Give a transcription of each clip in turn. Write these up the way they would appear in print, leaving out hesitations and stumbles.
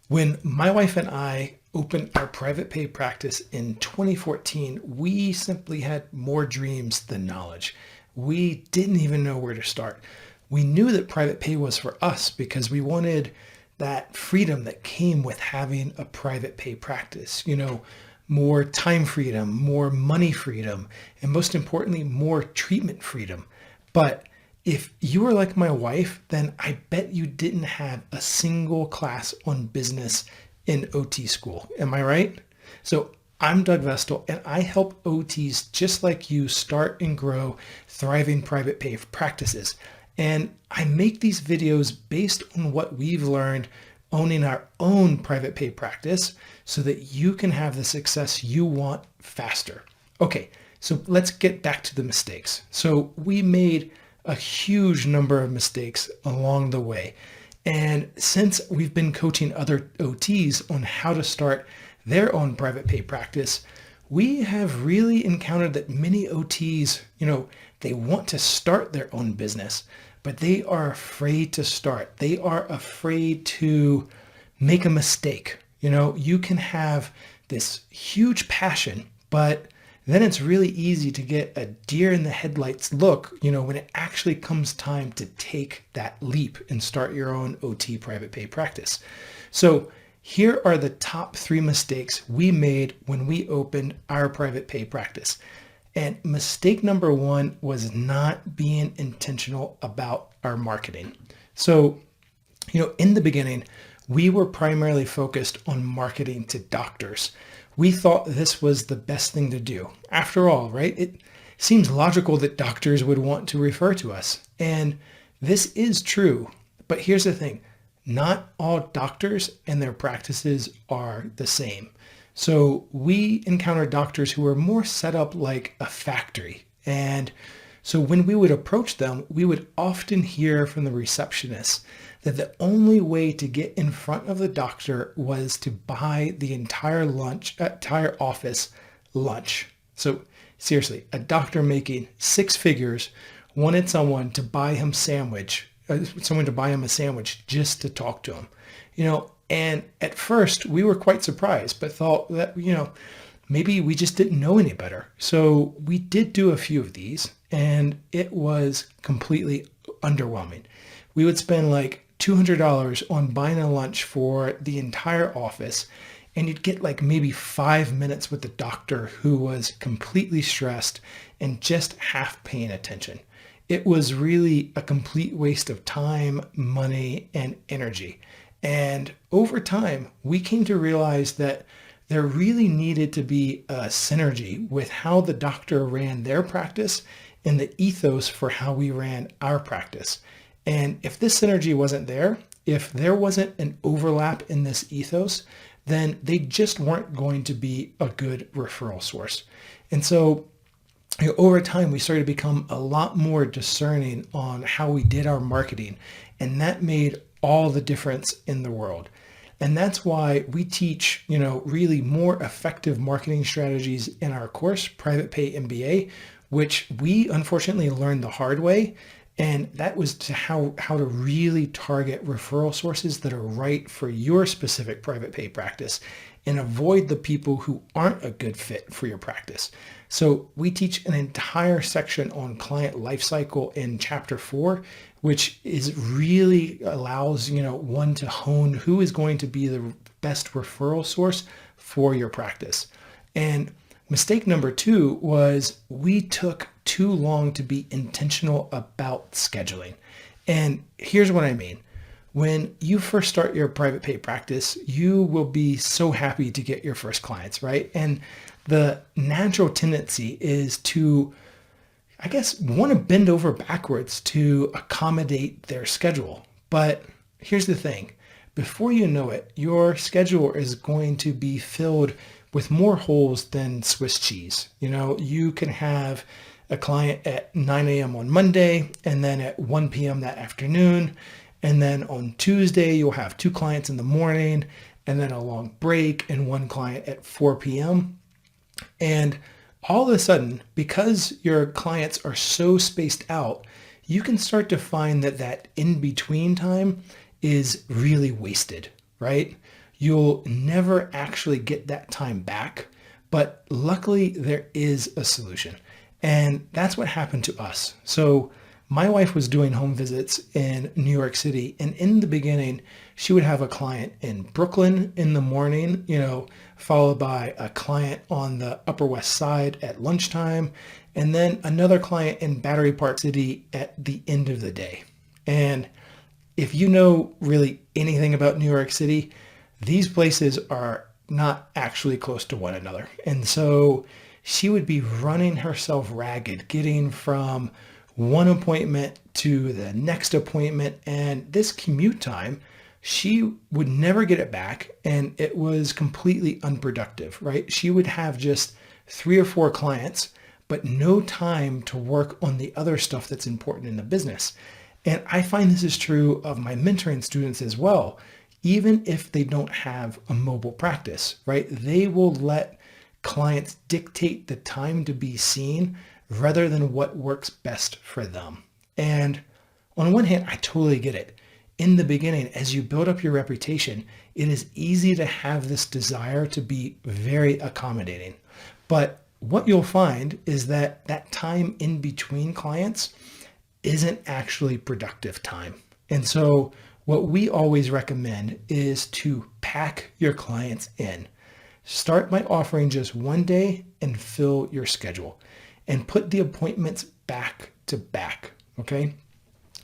When my wife and I opened our private pay practice in 2014, we simply had more dreams than knowledge. We didn't even know where to start. We knew that private pay was for us because we wanted that freedom that came with having a private pay practice. More time freedom, more money freedom, and most importantly, more treatment freedom. But if you were like my wife, then I bet you didn't have a single class on business in OT school. Am I right? So I'm Doug Vestal, and I help OTs just like you start and grow thriving private pay practices. And I make these videos based on what we've learned owning our own private pay practice so that you can have the success you want faster. Okay, so let's get back to the mistakes. So we made a huge number of mistakes along the way. And since we've been coaching other OTs on how to start their own private pay practice, we have really encountered that many OTs, they want to start their own business, but they are afraid to start. They are afraid to make a mistake. You can have this huge passion, but then it's really easy to get a deer in the headlights look, when it actually comes time to take that leap and start your own OT private pay practice. So here are the top 3 mistakes we made when we opened our private pay practice. And mistake number 1 was not being intentional about our marketing. So, in the beginning, we were primarily focused on marketing to doctors. We thought this was the best thing to do. After all, right? It seems logical that doctors would want to refer to us. And this is true. But here's the thing. Not all doctors and their practices are the same. So we encountered doctors who were more set up like a factory. And so when we would approach them, we would often hear from the receptionists that the only way to get in front of the doctor was to buy the entire office lunch. So seriously, a doctor making 6 figures wanted someone to buy him a sandwich just to talk to him. And at first we were quite surprised, but thought that, maybe we just didn't know any better. So we did do a few of these, and it was completely underwhelming. We would spend like $200 on buying a lunch for the entire office, and you'd get like maybe 5 minutes with the doctor who was completely stressed and just half paying attention. It was really a complete waste of time, money, and energy. And over time, we came to realize that there really needed to be a synergy with how the doctor ran their practice and the ethos for how we ran our practice. And if this synergy wasn't there, if there wasn't an overlap in this ethos, then they just weren't going to be a good referral source. And so over time, we started to become a lot more discerning on how we did our marketing. And that made all the difference in the world. And that's why we teach, really more effective marketing strategies in our course, Private Pay MBA, which we unfortunately learned the hard way. And that was to how to really target referral sources that are right for your specific private pay practice and avoid the people who aren't a good fit for your practice. So we teach an entire section on client lifecycle in chapter 4, which is really allows, one to hone who is going to be the best referral source for your practice. And mistake number 2 was we took too long to be intentional about scheduling. And here's what I mean. When you first start your private pay practice, you will be so happy to get your first clients, right? And the natural tendency is to, want to bend over backwards to accommodate their schedule. But here's the thing. Before you know it, your schedule is going to be filled with more holes than Swiss cheese. You can have a client at 9 a.m. on Monday, and then at 1 p.m. that afternoon. And then on Tuesday, you'll have 2 clients in the morning, and then a long break and 1 client at 4 p.m. And all of a sudden, because your clients are so spaced out, you can start to find that in-between time is really wasted, right? you'll never actually get that time back. But luckily, there is a solution. And that's what happened to us. So my wife was doing home visits in New York City. And in the beginning, she would have a client in Brooklyn in the morning, followed by a client on the Upper West Side at lunchtime, and then another client in Battery Park City at the end of the day. And if you know really anything about New York City, these places are not actually close to one another. And so she would be running herself ragged, getting from one appointment to the next appointment. And this commute time, she would never get it back. And it was completely unproductive, right? She would have just 3 or 4 clients, but no time to work on the other stuff that's important in the business. And I find this is true of my mentoring students as well. Even if they don't have a mobile practice, right? They will let clients dictate the time to be seen rather than what works best for them. And on one hand, I totally get it. In the beginning, as you build up your reputation, it is easy to have this desire to be very accommodating. But what you'll find is that that time in between clients isn't actually productive time. And so what we always recommend is to pack your clients in. Start by offering just one day and fill your schedule and put the appointments back to back. Okay.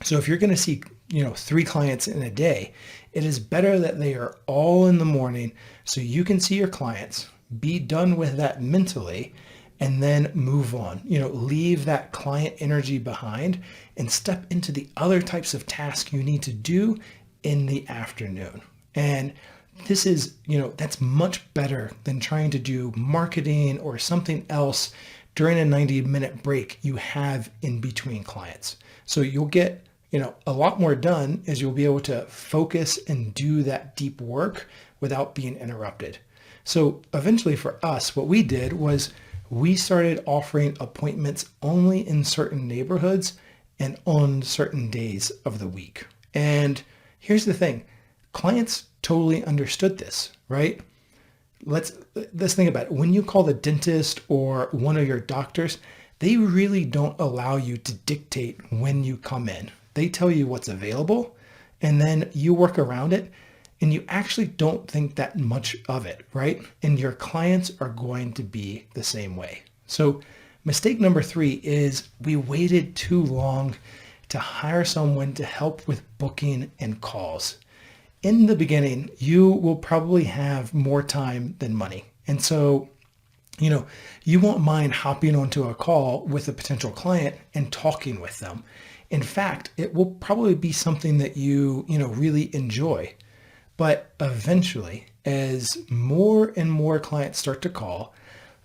So if you're going to see, 3 clients in a day, it is better that they are all in the morning so you can see your clients, be done with that mentally, and then move on. Leave that client energy behind and step into the other types of tasks you need to do in the afternoon. And this is, that's much better than trying to do marketing or something else during a 90-minute break you have in between clients. So you'll get, a lot more done as you'll be able to focus and do that deep work without being interrupted. So eventually for us, what we did was we started offering appointments only in certain neighborhoods and on certain days of the week. And here's the thing, clients totally understood this, right? Let's think about it. When you call the dentist or one of your doctors, they really don't allow you to dictate when you come in. They tell you what's available and then you work around it, and you actually don't think that much of it, right? And your clients are going to be the same way. So mistake number 3 is we waited too long to hire someone to help with booking and calls. In the beginning, you will probably have more time than money. And so, you won't mind hopping onto a call with a potential client and talking with them. In fact, it will probably be something that you really enjoy. But eventually, as more and more clients start to call,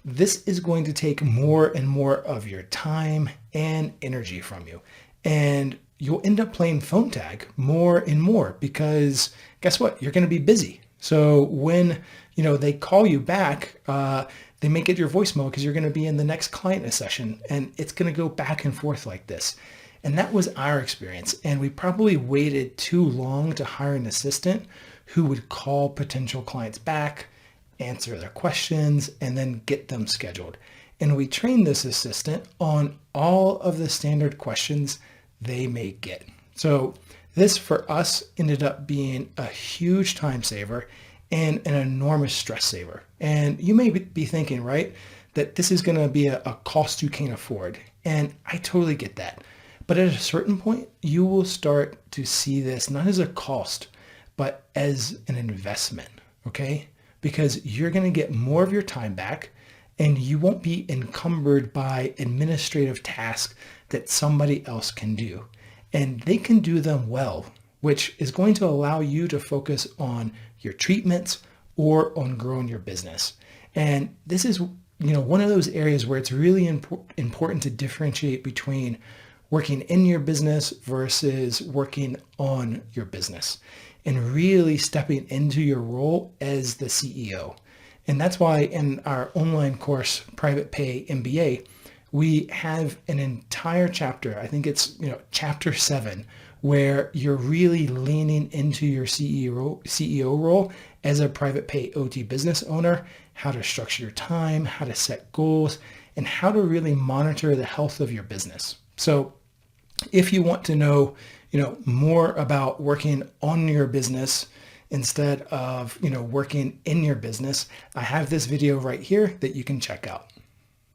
this is going to take more and more of your time and energy from you. And you'll end up playing phone tag more and more because guess what? You're going to be busy. So when, they call you back, they may get your voicemail because you're going to be in the next client session, and it's going to go back and forth like this. And that was our experience. And we probably waited too long to hire an assistant who would call potential clients back, answer their questions, and then get them scheduled. And we trained this assistant on all of the standard questions they may get. So this for us ended up being a huge time saver and an enormous stress saver. And you may be thinking, right, that this is going to be a cost you can't afford. And I totally get that. But at a certain point, you will start to see this not as a cost, but as an investment, okay? Because you're going to get more of your time back and you won't be encumbered by administrative tasks that somebody else can do. And they can do them well, which is going to allow you to focus on your treatments or on growing your business. And this is, one of those areas where it's really important to differentiate between working in your business versus working on your business and really stepping into your role as the CEO. And that's why in our online course, Private Pay MBA, we have an entire chapter, I think it's, chapter 7 where you're really leaning into your CEO role as a private pay OT business owner, how to structure your time, how to set goals, and how to really monitor the health of your business. So if you want to know, more about working on your business instead of, working in your business, I have this video right here that you can check out.